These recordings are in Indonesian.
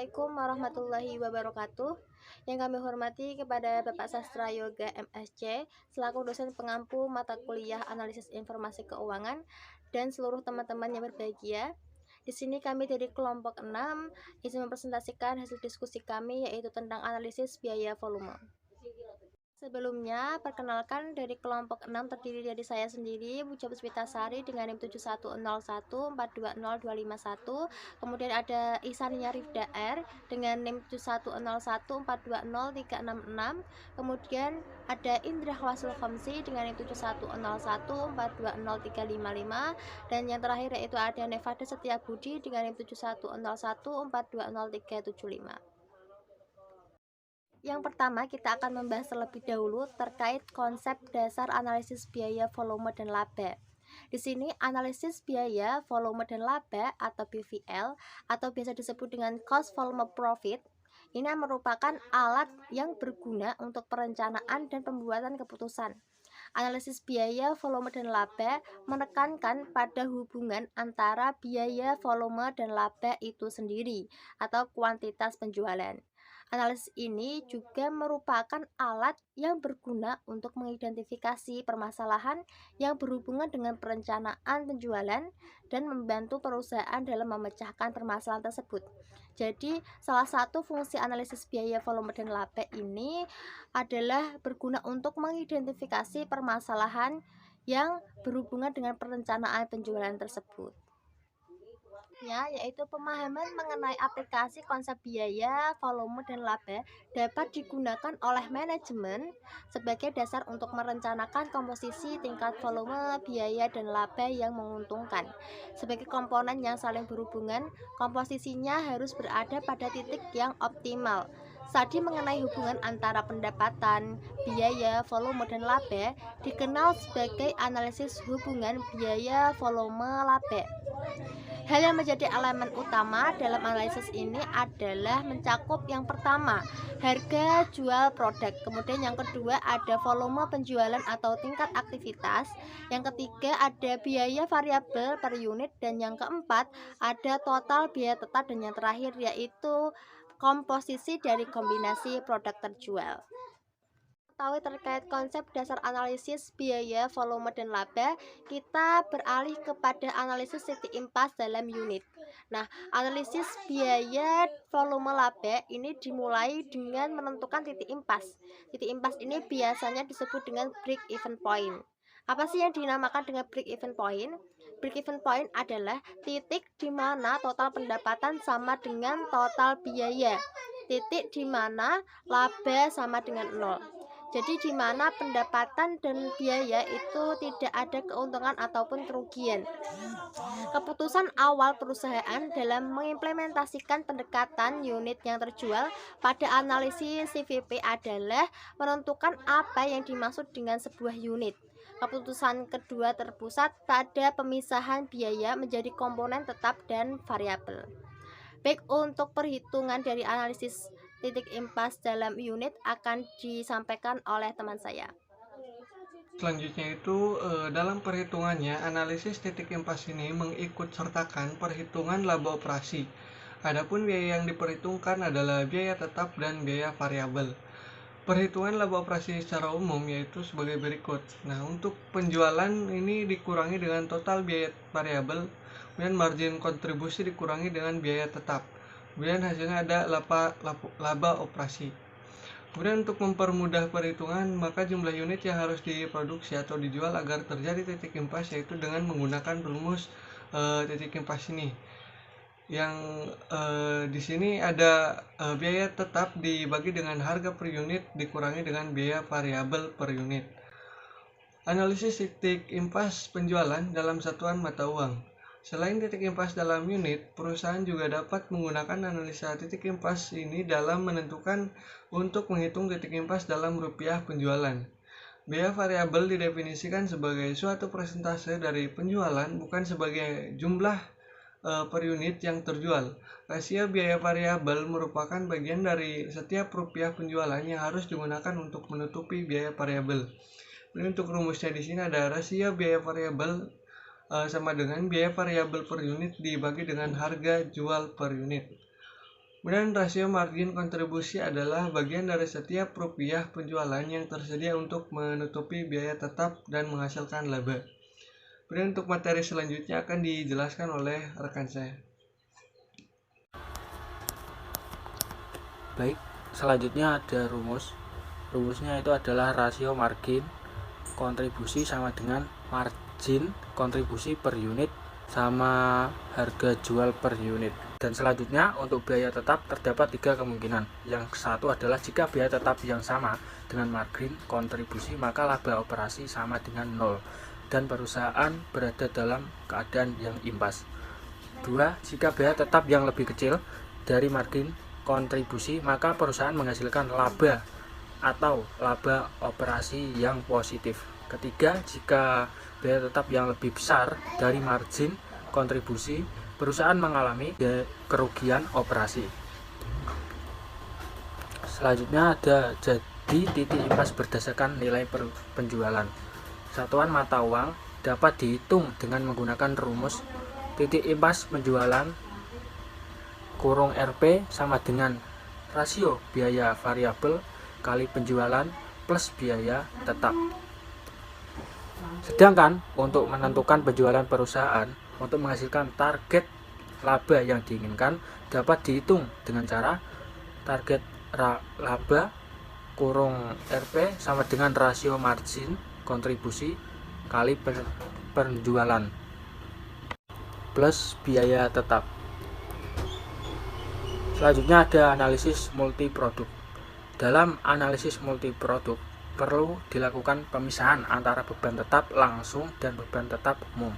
Assalamualaikum warahmatullahi wabarakatuh. Yang kami hormati kepada Bapak Sastra Yoga MSc selaku dosen pengampu mata kuliah Analisis Informasi Keuangan dan seluruh teman-teman yang berbahagia. Di sini kami dari kelompok 6 izin mempresentasikan hasil diskusi kami yaitu tentang analisis biaya volume. Sebelumnya, perkenalkan dari kelompok 6 terdiri dari saya sendiri, Puja Puspitasari dengan NIM 7101420251. Kemudian ada Ihsania Rifda R dengan NIM 7101420366. Kemudian ada Indra Khwasul Khamsi dengan NIM 7101420355. Dan yang terakhir yaitu ada Nevada Setiabudi dengan NIM 7101420375. Yang pertama, kita akan membahas terlebih dahulu terkait konsep dasar analisis biaya, volume, dan laba. Di sini, analisis biaya, volume, dan laba atau BVL atau biasa disebut dengan cost volume profit ini merupakan alat yang berguna untuk perencanaan dan pembuatan keputusan. Analisis biaya, volume, dan laba menekankan pada hubungan antara biaya, volume, dan laba itu sendiri atau kuantitas penjualan. Analisis ini juga merupakan alat yang berguna untuk mengidentifikasi permasalahan yang berhubungan dengan perencanaan penjualan dan membantu perusahaan dalam memecahkan permasalahan tersebut. Jadi, salah satu fungsi analisis biaya, volume, dan laba ini adalah berguna untuk mengidentifikasi permasalahan yang berhubungan dengan perencanaan penjualan tersebut. Yaitu pemahaman mengenai aplikasi konsep biaya, volume, dan laba dapat digunakan oleh manajemen sebagai dasar untuk merencanakan komposisi tingkat volume, biaya, dan laba yang menguntungkan. Sebagai komponen yang saling berhubungan, komposisinya harus berada pada titik yang optimal. Studi mengenai hubungan antara pendapatan, biaya, volume, dan laba dikenal sebagai analisis hubungan biaya, volume, laba. Hal yang menjadi elemen utama dalam analisis ini adalah mencakup yang pertama, harga jual produk. Kemudian yang kedua ada volume penjualan atau tingkat aktivitas. Yang ketiga ada biaya variabel per unit. Dan yang keempat ada total biaya tetap. Dan yang terakhir yaitu komposisi dari kombinasi produk terjual. Terkait konsep dasar analisis biaya, volume, dan laba, kita beralih kepada analisis titik impas dalam unit. Nah, analisis biaya, volume, laba ini dimulai dengan menentukan titik impas. Titik impas ini biasanya disebut dengan break even point. Apa sih yang dinamakan dengan break even point? Break even point adalah titik di mana total pendapatan sama dengan total biaya. Titik di mana laba sama dengan 0. Jadi di mana pendapatan dan biaya itu tidak ada keuntungan ataupun kerugian. Keputusan awal perusahaan dalam mengimplementasikan pendekatan unit yang terjual pada analisis CVP adalah menentukan apa yang dimaksud dengan sebuah unit. Keputusan kedua terpusat pada pemisahan biaya menjadi komponen tetap dan variabel. Baik, untuk perhitungan dari analisis titik impas dalam unit akan disampaikan oleh teman saya. Selanjutnya itu dalam perhitungannya analisis titik impas ini mengikut sertakan perhitungan laba operasi. Adapun biaya yang diperhitungkan adalah biaya tetap dan biaya variabel. Perhitungan laba operasi secara umum yaitu sebagai berikut. Nah, untuk penjualan ini dikurangi dengan total biaya variabel, kemudian margin kontribusi dikurangi dengan biaya tetap. Kemudian hasilnya ada laba operasi. Kemudian untuk mempermudah perhitungan, maka jumlah unit yang harus diproduksi atau dijual agar terjadi titik impas yaitu dengan menggunakan rumus titik impas ini. Yang di sini ada biaya tetap dibagi dengan harga per unit dikurangi dengan biaya variabel per unit. Analisis titik impas penjualan dalam satuan mata uang. Selain titik impas dalam unit, perusahaan juga dapat menggunakan analisa titik impas ini dalam menentukan untuk menghitung titik impas dalam rupiah penjualan. Biaya variabel didefinisikan sebagai suatu persentase dari penjualan, bukan sebagai jumlah per unit yang terjual. Rasio biaya variabel merupakan bagian dari setiap rupiah penjualan yang harus digunakan untuk menutupi biaya variabel. Jadi untuk rumusnya di sini ada rasio biaya variabel sama dengan biaya variabel per unit dibagi dengan harga jual per unit. Kemudian rasio margin kontribusi adalah bagian dari setiap rupiah penjualan yang tersedia untuk menutupi biaya tetap dan menghasilkan laba. Kemudian untuk materi selanjutnya akan dijelaskan oleh rekan saya. Baik, selanjutnya ada rumus. Rumusnya itu adalah rasio margin kontribusi sama dengan margin kontribusi per unit sama harga jual per unit. Dan selanjutnya untuk biaya tetap terdapat 3 kemungkinan. Yang satu adalah jika biaya tetap yang sama dengan margin kontribusi maka laba operasi sama dengan 0 dan perusahaan berada dalam keadaan yang impas. 2. Jika biaya tetap yang lebih kecil dari margin kontribusi maka perusahaan menghasilkan laba atau laba operasi yang positif. Ketiga, jika biaya tetap yang lebih besar dari margin kontribusi, perusahaan mengalami kerugian operasi. Selanjutnya ada jadi titik impas berdasarkan nilai penjualan. Satuan mata uang dapat dihitung dengan menggunakan rumus titik impas penjualan kurung RP sama dengan rasio biaya variabel kali penjualan plus biaya tetap. Sedangkan untuk menentukan penjualan perusahaan untuk menghasilkan target laba yang diinginkan dapat dihitung dengan cara target laba kurung RP sama dengan rasio margin kontribusi kali penjualan plus biaya tetap. Selanjutnya ada analisis multiproduk. Dalam analisis multiproduk perlu dilakukan pemisahan antara beban tetap langsung dan beban tetap umum.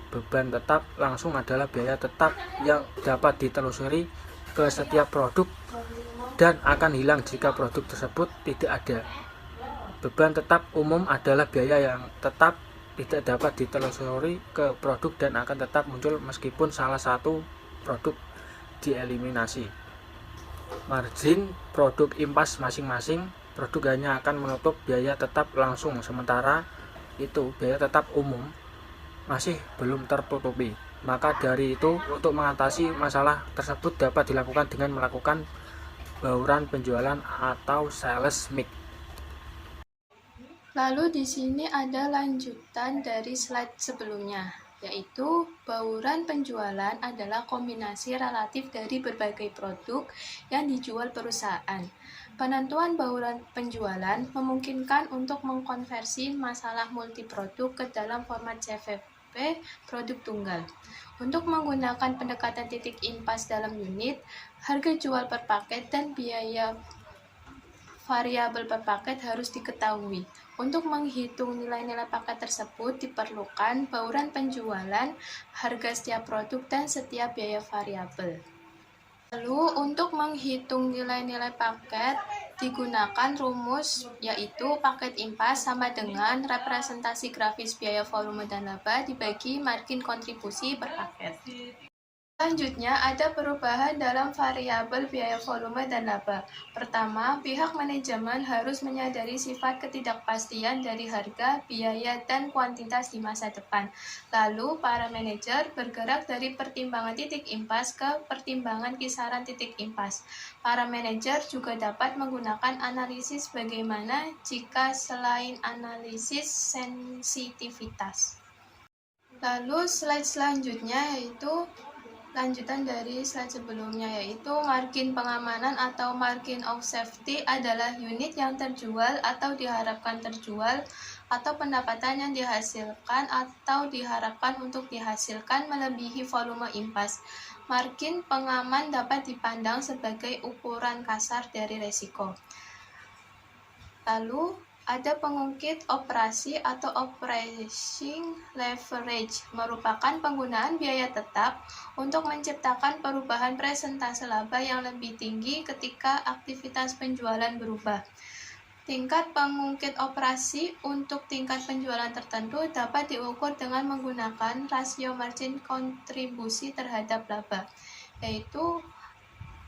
Beban tetap langsung adalah biaya tetap yang dapat ditelusuri ke setiap produk dan akan hilang jika produk tersebut tidak ada. Beban tetap umum adalah biaya yang tetap tidak dapat ditelusuri ke produk dan akan tetap muncul meskipun salah satu produk dieliminasi. Margin produk impas masing-masing produk hanya akan menutup biaya tetap langsung, sementara itu biaya tetap umum masih belum tertutupi. Maka dari itu, untuk mengatasi masalah tersebut dapat dilakukan dengan melakukan bauran penjualan atau sales mix. Lalu di sini ada lanjutan dari slide sebelumnya, yaitu bauran penjualan adalah kombinasi relatif dari berbagai produk yang dijual perusahaan. Penentuan bauran penjualan memungkinkan untuk mengkonversi masalah multiproduk ke dalam format CVP produk tunggal. Untuk menggunakan pendekatan titik impas dalam unit, harga jual per paket dan biaya variabel per paket harus diketahui. Untuk menghitung nilai-nilai paket tersebut diperlukan bauran penjualan, harga setiap produk, dan setiap biaya variabel. Lalu untuk menghitung nilai-nilai paket digunakan rumus, yaitu paket impas sama dengan representasi grafis biaya volume dan laba dibagi margin kontribusi per paket. Selanjutnya, ada perubahan dalam variabel biaya volume dan laba. Pertama, pihak manajemen harus menyadari sifat ketidakpastian dari harga, biaya, dan kuantitas di masa depan. Lalu, para manajer bergerak dari pertimbangan titik impas ke pertimbangan kisaran titik impas. Para manajer juga dapat menggunakan analisis bagaimana jika selain analisis sensitivitas. Lalu, slide selanjutnya yaitu lanjutan dari slide sebelumnya, yaitu margin pengamanan atau margin of safety adalah unit yang terjual atau diharapkan terjual atau pendapatan yang dihasilkan atau diharapkan untuk dihasilkan melebihi volume impas. Margin pengaman dapat dipandang sebagai ukuran kasar dari resiko. Lalu ada pengungkit operasi atau operating leverage, merupakan penggunaan biaya tetap untuk menciptakan perubahan presentase laba yang lebih tinggi ketika aktivitas penjualan berubah. Tingkat pengungkit operasi untuk tingkat penjualan tertentu dapat diukur dengan menggunakan rasio margin kontribusi terhadap laba, yaitu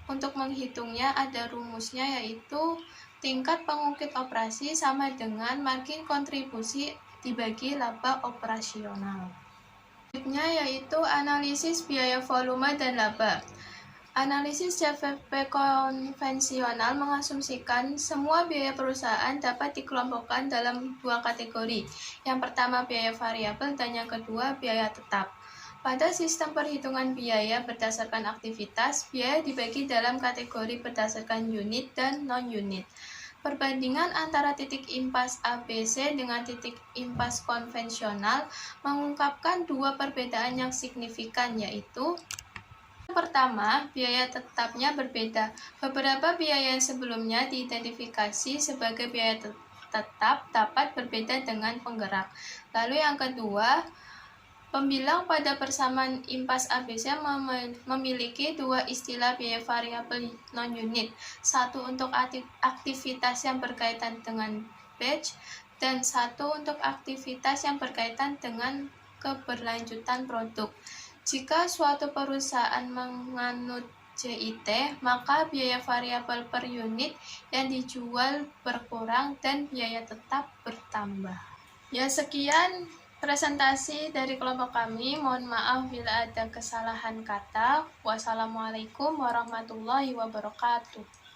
untuk menghitungnya ada rumusnya, yaitu tingkat pengungkit operasi sama dengan margin kontribusi dibagi laba operasional. Selanjutnya yaitu analisis biaya volume dan laba. Analisis JVP konvensional mengasumsikan semua biaya perusahaan dapat dikelompokkan dalam dua kategori. Yang pertama biaya variabel dan yang kedua biaya tetap. Pada sistem perhitungan biaya berdasarkan aktivitas, biaya dibagi dalam kategori berdasarkan unit dan non-unit. Perbandingan antara titik impas ABC dengan titik impas konvensional mengungkapkan dua perbedaan yang signifikan, yaitu pertama, biaya tetapnya berbeda. Beberapa biaya yang sebelumnya diidentifikasi sebagai biaya tetap dapat berbeda dengan penggerak. Lalu yang kedua, pembilang pada persamaan impas ABC memiliki dua istilah biaya variabel non-unit. Satu untuk aktivitas yang berkaitan dengan batch dan satu untuk aktivitas yang berkaitan dengan keberlanjutan produk. Jika suatu perusahaan menganut JIT, maka biaya variabel per unit yang dijual berkurang dan biaya tetap bertambah. Ya, sekian presentasi dari kelompok kami. Mohon maaf bila ada kesalahan kata. Wassalamualaikum warahmatullahi wabarakatuh.